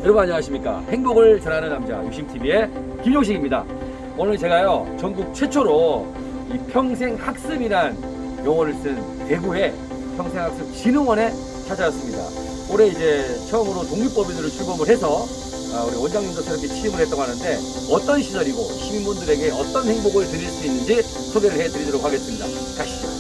여러분 안녕하십니까. 행복을 전하는 남자 유심TV의 김용식입니다. 오늘 제가요 전국 최초로 이 평생학습이란 용어를 쓴 대구의 평생학습진흥원에 찾아왔습니다. 올해 이제 처음으로 독립법인으로 출범을 해서 우리 원장님도 새롭게 취임을 했다고 하는데 어떤 시설이고 시민분들에게 어떤 행복을 드릴 수 있는지 소개를 해드리도록 하겠습니다. 가시죠.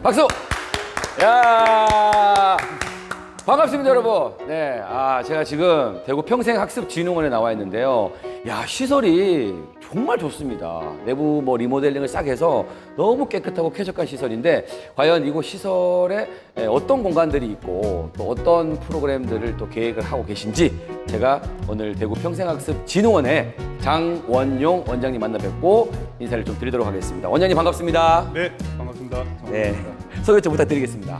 박수! 야 반갑습니다, 여러분. 네, 제가 지금 대구 평생학습진흥원에 나와 있는데요. 야, 시설이 정말 좋습니다. 내부 리모델링을 싹 해서 너무 깨끗하고 쾌적한 시설인데 과연 이곳 시설에 어떤 공간들이 있고 또 어떤 프로그램들을 또 계획을 하고 계신지 제가 오늘 대구 평생학습진흥원의 장원용 원장님 만나 뵙고 인사를 좀 드리도록 하겠습니다. 원장님 반갑습니다. 네, 반갑습니다. 네, 소개 좀 부탁드리겠습니다.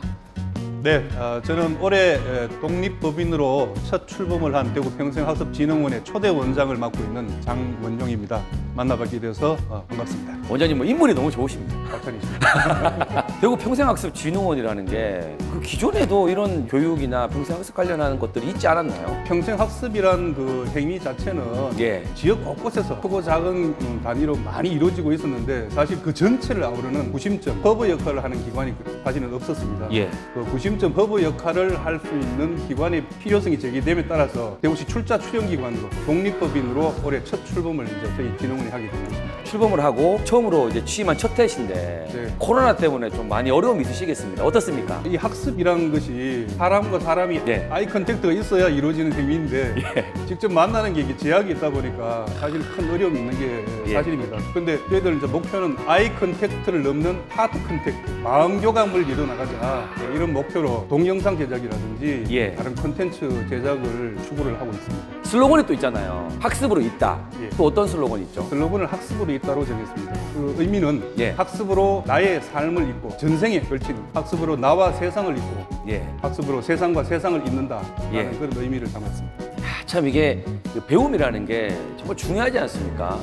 네, 저는 올해 독립법인으로 첫 출범을 한 대구 평생학습진흥원의 초대 원장을 맡고 있는 장원용입니다. 만나뵙게 되어서 반갑습니다. 원장님 인물이 너무 좋으십니다. 박찬희입니다. 대구 평생학습진흥원이라는 게 그 기존에도 이런 교육이나 평생학습 관련하는 것들이 있지 않았나요? 평생학습이란 그 행위 자체는 예. 지역 곳곳에서 크고 작은 단위로 많이 이루어지고 있었는데 사실 그 전체를 아우르는 구심점, 허브 역할을 하는 기관이 사실은 없었습니다. 예. 그 구심점 허브 역할을 할 수 있는 기관의 필요성이 제기됨에 따라서 대구시 출자 출연기관으로 독립법인으로 올해 첫 출범을 이제 저희 진흥원이 하게 됩니다. 출범을 하고 처음으로 이제 취임한 첫 해신데 네. 코로나 때문에 좀 많이 어려움이 있으시겠습니다. 어떻습니까? 이 학습이라는 것이 사람과 사람이 네. 아이 컨택트가 있어야 이루어지는 행위인데 예. 직접 만나는 게 이게 제약이 있다 보니까 사실 큰 어려움이 있는 게 예. 사실입니다. 그런데 저희들 이제 목표는 아이 컨택트를 넘는 하트 컨택트, 마음 교감을 이뤄 나가자 이런 목표로 동영상 제작이라든지 예. 다른 콘텐츠 제작을 추구를 하고 있습니다. 슬로건이 또 있잖아요. 학습으로 있다. 예. 또 어떤 슬로건이 있죠? 슬로건을 학습으로 있다로 정했습니다. 그 의미는 예. 학습으로 나의 삶을 잇고 전생에 걸친 학습으로 나와 세상을 잇고 예. 학습으로 세상과 세상을 잇는다라는 예. 그런 의미를 담았습니다. 참 이게 그 배움이라는 게 정말 중요하지 않습니까?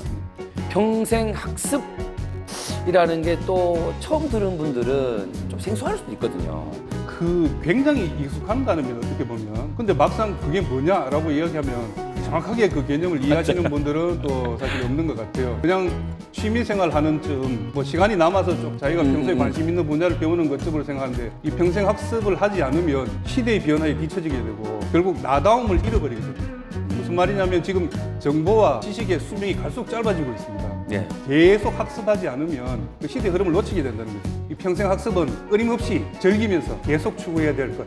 평생 학습이라는 게 또 처음 들은 분들은 좀 생소할 수도 있거든요. 그 굉장히 익숙한 단어입니다. 어떻게 보면. 근데 막상 그게 뭐냐라고 이야기하면 정확하게 그 개념을 이해하시는 분들은 또 사실 없는 것 같아요. 그냥 취미생활 하는 쯤, 시간이 남아서 좀 자기가 평소에 관심 있는 분야를 배우는 것쯤으로 생각하는데 이 평생 학습을 하지 않으면 시대의 변화에 뒤처지게 되고 결국 나다움을 잃어버리게 됩니다. 무슨 말이냐면 지금 정보와 지식의 수명이 갈수록 짧아지고 있습니다. 예. 계속 학습하지 않으면 그 시대의 흐름을 놓치게 된다는 거죠. 이 평생 학습은 끊임없이 즐기면서 계속 추구해야 될 것.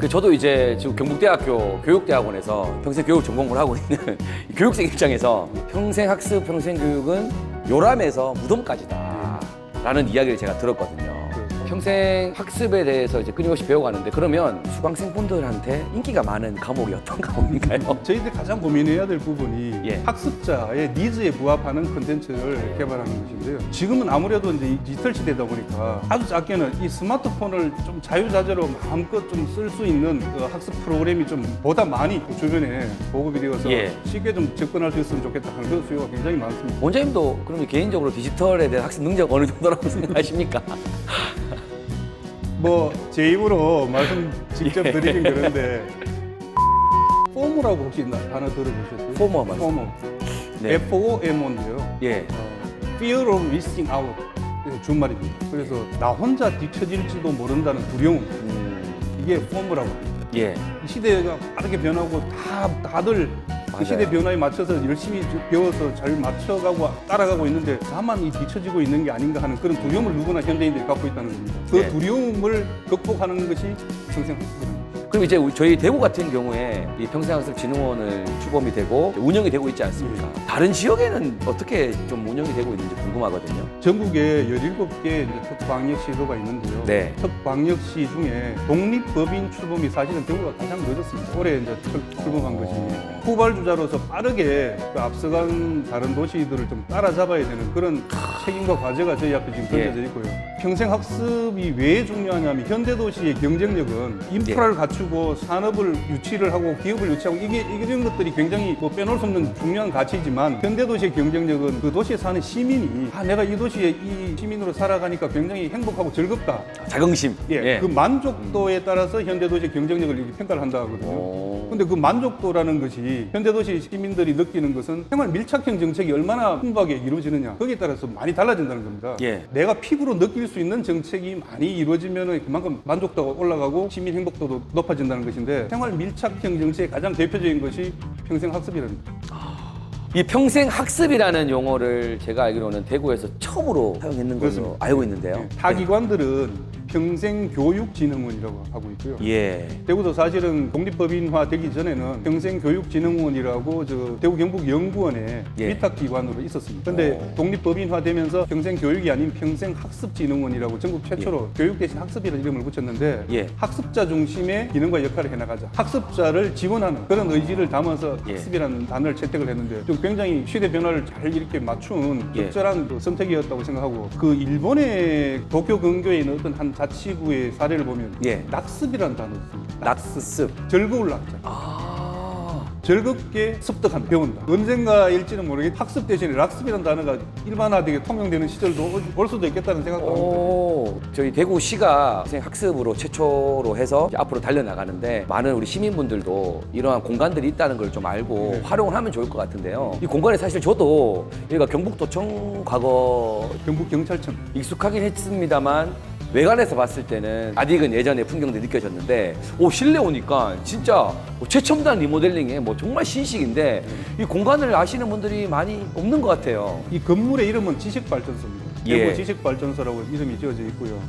저도 이제 지금 경북대학교 교육대학원에서 평생 교육 전공을 하고 있는 교육생 입장에서 평생 학습, 평생 교육은 요람에서 무덤까지다 라는 이야기를 제가 들었거든요. 평생 학습에 대해서 이제 끊임없이 배워가는데 그러면 수강생분들한테 인기가 많은 과목이 어떤 과목인가요? 저희들이 가장 고민해야 될 부분이 예. 학습자의 니즈에 부합하는 콘텐츠를 개발하는 것인데요. 지금은 아무래도 이제 이 디지털 시대다 보니까 아주 작게는 이 스마트폰을 좀 자유자재로 마음껏 좀 쓸 수 있는 그 학습 프로그램이 좀 보다 많이 주변에 보급이 되어서 예. 쉽게 좀 접근할 수 있으면 좋겠다 하는 그런 수요가 굉장히 많습니다. 원장님도 그러면 개인적으로 디지털에 대한 학습 능력 어느 정도라고 생각하십니까? 제 입으로 말씀 직접 예. 드리긴 그런데 포모라고 혹시 단어 들어보셨어요? 포모 맞습니다. 포모. 네. FOMO인데요. 예. Fear of missing out. 그래서 준말입니다. 그래서 나 혼자 뒤처질지도 모른다는 두려움. 이게 포모라고 합니다. 예. 이 시대가 빠르게 변하고 다들 맞아요. 그 시대 변화에 맞춰서 열심히 배워서 잘 맞춰가고 따라가고 있는데 나만 이 뒤처지고 있는 게 아닌가 하는 그런 두려움을 누구나 현대인들이 갖고 있다는 겁니다. 그 네. 두려움을 극복하는 것이 평생학습입니다. 그럼 이제 저희 대구 같은 경우에 이 평생학습진흥원을 출범이 되고 운영이 되고 있지 않습니까? 다른 지역에는 어떻게 좀 운영이 되고 있는지 궁금하거든요. 전국에 17개 이제 특광역시도가 있는데요. 네. 특광역시 중에 독립법인 출범이 사실은 대구가 가장 늦었습니다. 올해 이제 출범한 것이 후발주자로서 빠르게 그 앞서간 다른 도시들을 좀 따라잡아야 되는 그런 책임과 과제가 저희 앞에 지금 던져져 있고요. 평생학습이 왜 중요하냐면 현대도시의 경쟁력은 인프라를 갖추고 산업을 유치를 하고 기업을 유치하고 이런 것들이 굉장히 뭐 빼놓을 수 없는 중요한 가치이지만 현대도시의 경쟁력은 그 도시에 사는 시민이 내가 이 도시에 이 시민으로 살아가니까 굉장히 행복하고 즐겁다. 자긍심. 그 만족도에 따라서 현대도시의 경쟁력을 이렇게 평가를 한다 하거든요. 근데 그 만족도라는 것이 현대도시 시민들이 느끼는 것은 생활 밀착형 정책이 얼마나 풍부하게 이루어지느냐 거기에 따라서 많이 달라진다는 겁니다. 내가 피부로 느낄 수 있는 정책이 많이 이루어지면 그만큼 만족도가 올라가고 시민 행복도도 높아진다는 것인데 생활 밀착형 정책의 가장 대표적인 것이 평생학습이랍니다. 이 평생학습이라는 용어를 제가 알기로는 대구에서 처음으로 사용했는 걸로 그렇습니다. 알고 있는데요. 타기관들은 평생교육진흥원이라고 하고 있고요. 예. 대구도 사실은 독립법인화 되기 전에는 평생교육진흥원이라고 저 대구 경북연구원의 위탁기관으로 있었습니다. 근데 독립법인화 되면서 평생교육이 아닌 평생학습진흥원이라고 전국 최초로 교육 대신 학습이라는 이름을 붙였는데 학습자 중심의 기능과 역할을 해나가자. 학습자를 지원하는 그런 의지를 담아서 학습이라는 단어를 채택을 했는데 좀 굉장히 시대 변화를 잘 이렇게 맞춘 적절한 그 선택이었다고 생각하고 그 일본의 도쿄 근교에 있는 어떤 한 자치구의 사례를 보면 낙습이라는 단어가 있습니다. 낙습. 즐거울 낙자. 즐겁게 습득한 배운다. 언젠가일지는 모르겠 학습 대신에 락습이라는 단어가 일반화되게 통용되는 시절도 올 수도 있겠다는 생각도 합니다. 저희 대구시가 학습으로 최초로 해서 이제 앞으로 달려나가는데 많은 우리 시민분들도 이러한 공간들이 있다는 걸 좀 알고 활용을 하면 좋을 것 같은데요. 이 공간에 사실 저도 여기가 경북도청 과거 경북경찰청 익숙하긴 했습니다만 외관에서 봤을 때는 아직은 예전의 풍경도 느껴졌는데 실내 오니까 진짜 최첨단 리모델링에 정말 신식인데 이 공간을 아시는 분들이 많이 없는 것 같아요. 이 건물의 이름은 지식발전소입니다. 대구 지식발전소라고 이름이 지어져 있고요.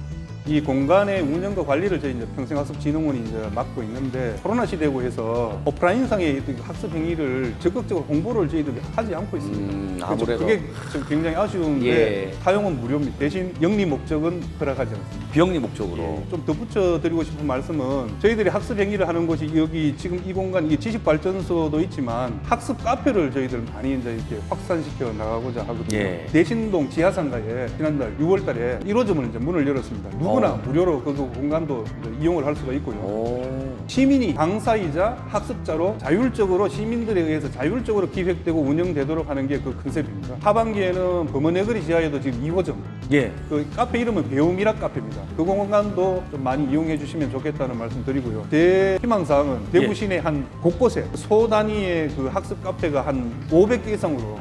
이 공간의 운영과 관리를 저희 이제 평생학습진흥원이 이제 맡고 있는데 코로나 시대고 해서 오프라인상의 학습 행위를 적극적으로 홍보를 저희들이 하지 않고 있습니다. 아무래도 그게 좀 굉장히 아쉬운데 사용은 무료입니다. 대신 영리 목적은 허락하지 않습니다. 비영리 목적으로. 좀 덧붙여 드리고 싶은 말씀은 저희들이 학습 행위를 하는 곳이 여기 지금 이 공간 이게 지식발전소도 있지만 학습 카페를 저희들 많이 이제 이렇게 확산시켜 나가고자 하거든요. 대신동 지하상가에 지난달 6월달에 1호점을 이제 문을 열었습니다. 누구나 무료로 그 공간도 이용을 할 수가 있고요. 시민이 강사이자 학습자로 자율적으로 시민들에 의해서 자율적으로 기획되고 운영되도록 하는 게 그 컨셉입니다. 하반기에는 범어네거리 지하에도 지금 2호점. 그 카페 이름은 배움이락 카페입니다. 그 공간도 좀 많이 이용해 주시면 좋겠다는 말씀 드리고요. 제 희망사항은 대구 시내 한 곳곳에 소 단위의 그 학습 카페가 한 500개 이상으로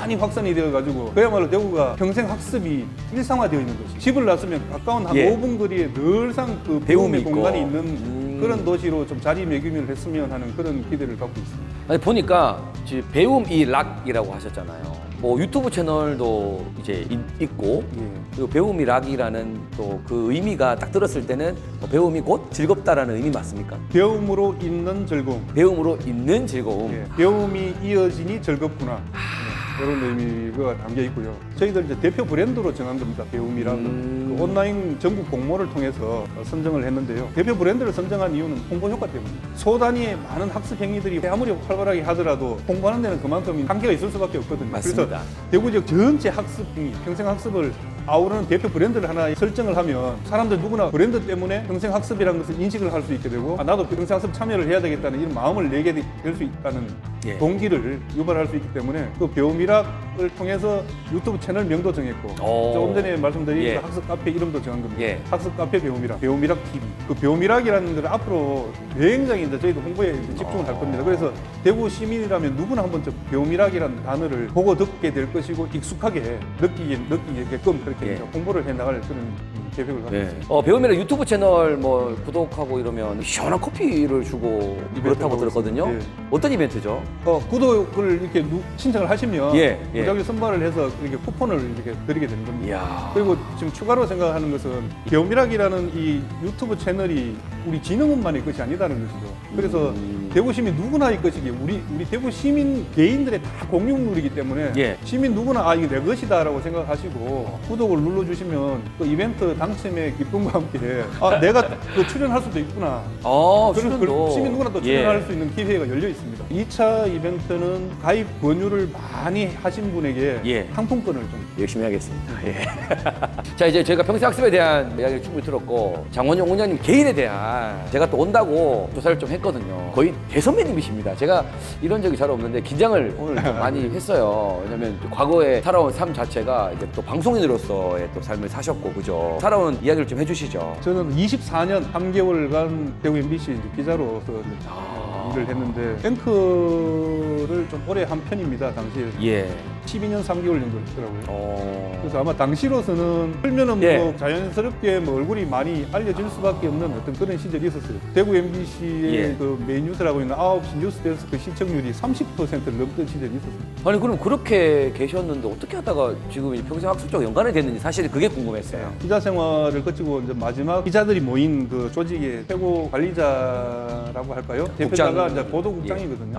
많이 확산이 되어가지고 그야말로 대구가 평생 학습이 일상화되어 있는 것이 집을 놨으면 가까운 한 5분 거리에 늘상 그 배움의 공간이 있는 그런 도시로 좀 자리매김을 했으면 하는 그런 기대를 갖고 있습니다. 아니 보니까 지금 배움 이 락이라고 하셨잖아요. 유튜브 채널도 이제 있고 그리고 배움이 락이라는 또 그 의미가 딱 들었을 때는 배움이 곧 즐겁다라는 의미 맞습니까? 배움으로 있는 즐거움. 배움으로 있는 즐거움. 배움이 이어지니 즐겁구나. 그런 의미가 담겨 있고요. 저희들 이제 대표 브랜드로 정한 겁니다. 배움이라는 그 온라인 전국 공모를 통해서 선정을 했는데요. 대표 브랜드를 선정한 이유는 홍보 효과 때문입니다. 소 단위의 많은 학습 행위들이 아무리 활발하게 하더라도 홍보하는 데는 그만큼 한계가 있을 수밖에 없거든요. 맞습니다. 그래서 대구 지역 전체 학습 행위, 평생 학습을 아우르는 대표 브랜드를 하나 설정을 하면 사람들 누구나 브랜드 때문에 평생 학습이라는 것을 인식을 할 수 있게 되고 나도 평생 학습 참여를 해야 되겠다는 이런 마음을 내게 될 수 있다는 동기를 유발할 수 있기 때문에 그 배움이락을 통해서 유튜브 채널 명도 정했고 조금 전에 말씀드린 그 학습 카페 이름도 정한 겁니다. 학습 카페 배움이락, 배움이락 TV. 그 배움이락이라는 것을 앞으로 굉장히 이제 저희도 홍보에 집중을 할 겁니다. 그래서 대구 시민이라면 누구나 한 번쯤 배움이락이라는 단어를 보고 듣게 될 것이고 익숙하게 느끼게끔 그렇게 홍보를 해 나갈 그런 계획을 갖고 있습니다. 배움이락 유튜브 채널 구독하고 이러면 시원한 커피를 주고 그렇다고 들었거든요. 어떤 이벤트죠? 구독을 이렇게 신청을 하시면 무작위 선발을 해서 이렇게 쿠폰을 이렇게 드리게 되는 겁니다. 이야. 그리고 지금 추가로 생각하는 것은 배우미락이라는 이 유튜브 채널이 우리 진흥원만의 것이 아니다는 것이죠. 그래서 대구 시민 누구나 이 것이기 우리 대구 시민 개인들의 다 공유물이기 때문에 예. 시민 누구나 아 이게 내 것이다라고 생각하시고 구독을 눌러주시면 또 이벤트 당첨의 기쁨과 함께 아 내가 그 출연할 수도 있구나. 그래서 출연도. 시민 누구나 또 출연할 수 있는 기회가 열려 있습니다. 2차 이벤트는 가입 권유를 많이 하신 분에게 예. 상품권을 좀 열심히 하겠습니다. 예. 자, 이제 저희가 평생학습에 대한 이야기를 충분히 들었고 장원영 원장님 개인에 대한 제가 또 온다고 조사를 좀 했거든요. 거의 대선배님이십니다. 제가 이런 적이 잘 없는데 긴장을 오늘 좀 많이 했어요. 왜냐면 과거에 살아온 삶 자체가 이제 또 방송인으로서의 또 삶을 사셨고 그죠? 살아온 이야기를 좀 해주시죠. 저는 24년 3개월간 대구 MBC 이제 기자로서 일을 했는데 앵커를 좀 오래 한 편입니다. 당시에 예. 12년 3개월 정도 했더라고요. 그래서 아마 당시로서는 풀면은 예. 뭐 자연스럽게 뭐 얼굴이 많이 알려질 수밖에 없는 어떤 그런 시절이 있었어요. 대구 MBC의 예. 그 메인 뉴스라고 있는 9시 뉴스 데스크 시청률이 30%를 넘던 시절이 있었어요. 아니 그럼 그렇게 계셨는데 어떻게 하다가 지금 이 평생학습적 연관이 됐는지 사실 그게 궁금했어요. 기자 생활을 거치고 이제 마지막 기자들이 모인 그 조직의 최고 관리자라고 할까요? 대표자가 이제 보도국장이거든요.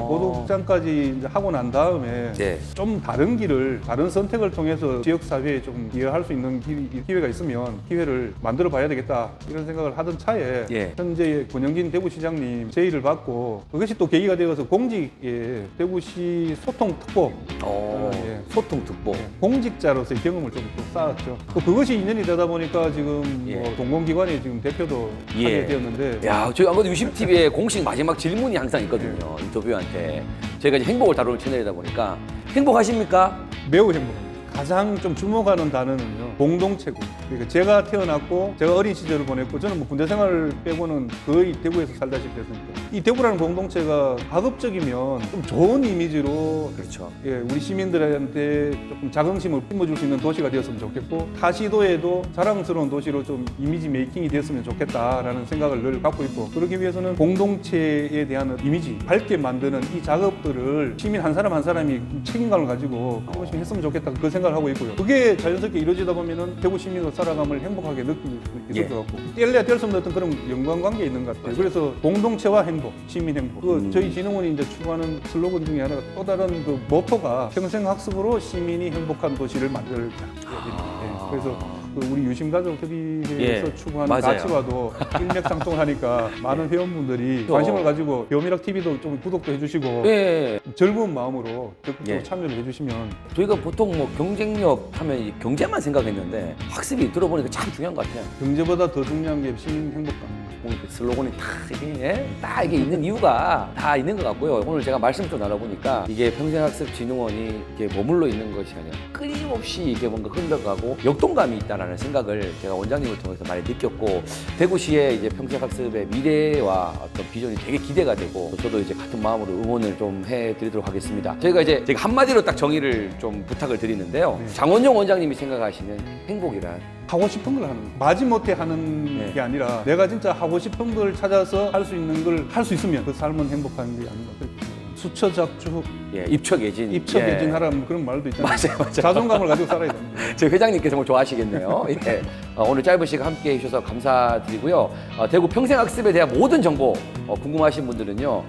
보도국장까지 이제 하고 난 다음에 네. 좀 다른 길을, 다른 선택을 통해서 지역 사회에 좀 기여할 수 있는 기회가 있으면 기회를 만들어 봐야 되겠다 이런 생각을 하던 차에 예. 현재 권영진 대구시장님 제의를 받고 그것이 또 계기가 되어서 공직에 대구시 소통특보 예. 소통특보. 공직자로서의 경험을 좀 또 쌓았죠. 또 그것이 인연이 되다 보니까 지금 예. 뭐 공공기관의 지금 대표도 예. 하게 되었는데 야, 저희 아무래도 유심TV에 공식 마지막 질문이 항상 있거든요. 인터뷰한테. 저희가 이제 행복을 다루는 채널이다 보니까 행복하십니까? 매우 행복합니다. 가장 좀 주목하는 단어는요 공동체고. 그러니까 제가 태어났고 제가 어린 시절을 보냈고 저는 뭐 군대 생활 빼고는 거의 대구에서 살다시피 했으니까 이 대구라는 공동체가 가급적이면 좀 좋은 이미지로 그렇죠. 예, 우리 시민들한테 조금 자긍심을 품어줄 수 있는 도시가 되었으면 좋겠고 타 시도에도 자랑스러운 도시로 좀 이미지 메이킹이 됐으면 좋겠다라는 생각을 늘 갖고 있고 그러기 위해서는 공동체에 대한 이미지 밝게 만드는 이 작업들을 시민 한 사람 한 사람이 책임감을 가지고 한 번씩 했으면 좋겠다 그 생각을 하고 있고요. 그게 자연스럽게 이루어지다 보면은 대구 시민으로 살아감을 행복하게 느낄 수 있을 예. 것 같고 뗄래야 뗄 수 없는 어떤 그런 연관관계에 있는 것 같아요. 그래서 공동체와 행복, 시민 행복. 그 저희 진흥원이 이제 추구하는 슬로건 중에 하나가 또 다른 그 모토가 평생 학습으로 시민이 행복한 도시를 만들자. 예. 그래서 그 우리 유심가족협의회에서 예. 추구하는 맞아요. 가치와도 일맥상통하니까 많은 회원분들이 관심을 가지고 배우미락 TV도 좀 구독도 해주시고 예. 즐거운 마음으로 적극적으로 예. 참여를 해주시면 저희가 보통 뭐 경쟁력 하면 이 경제만 생각했는데 학습이 들어보니까 참 중요한 것 같아요. 경제보다 더 중요한 게 시민 행복감. 오늘 그 슬로건이 딱 이게 있는 이유가 다 있는 것 같고요. 오늘 제가 말씀 좀 나눠보니까 이게 평생학습진흥원이 이게 머물러 있는 것이 아니라 끊임없이 이게 뭔가 흘러가고 역동감이 있다라는 생각을 제가 원장님을 통해서 많이 느꼈고 대구시의 이제 평생학습의 미래와 어떤 비전이 되게 기대가 되고 저도 이제 같은 마음으로 응원을 좀 해드리도록 하겠습니다. 저희가 이제 제가 한마디로 딱 정의를 좀 부탁을 드리는데요. 장원영 원장님이 생각하시는 행복이란 하고 싶은 걸 하는 거. 마지못해 하는 네. 게 아니라 내가 진짜 하고 싶은 걸 찾아서 할 수 있는 걸 할 수 있으면 그 삶은 행복한 게 아닌가. 수처작주, 예, 입처계진. 입처계진하라는 그런 말도 있잖아요. 맞아요. 자존감을 가지고 살아야 됩니다. 저희 회장님께서 정말 좋아하시겠네요. 예. 오늘 짧은 시간 함께 해주셔서 감사드리고요. 대구 평생학습에 대한 모든 정보 궁금하신 분들은요.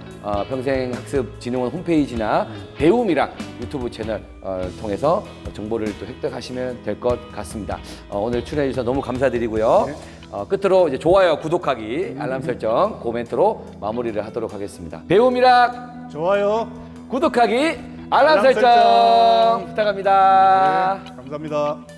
평생학습진흥원 홈페이지나 배움이락 유튜브 채널 통해서 정보를 또 획득하시면 될 것 같습니다. 오늘 출연해 주셔서 너무 감사드리고요. 네. 끝으로 이제 좋아요, 구독하기, 알람 설정, 코멘트로 마무리를 하도록 하겠습니다. 배움이락 좋아요. 구독하기, 알람 알람 설정 설정. 부탁합니다. 네, 감사합니다.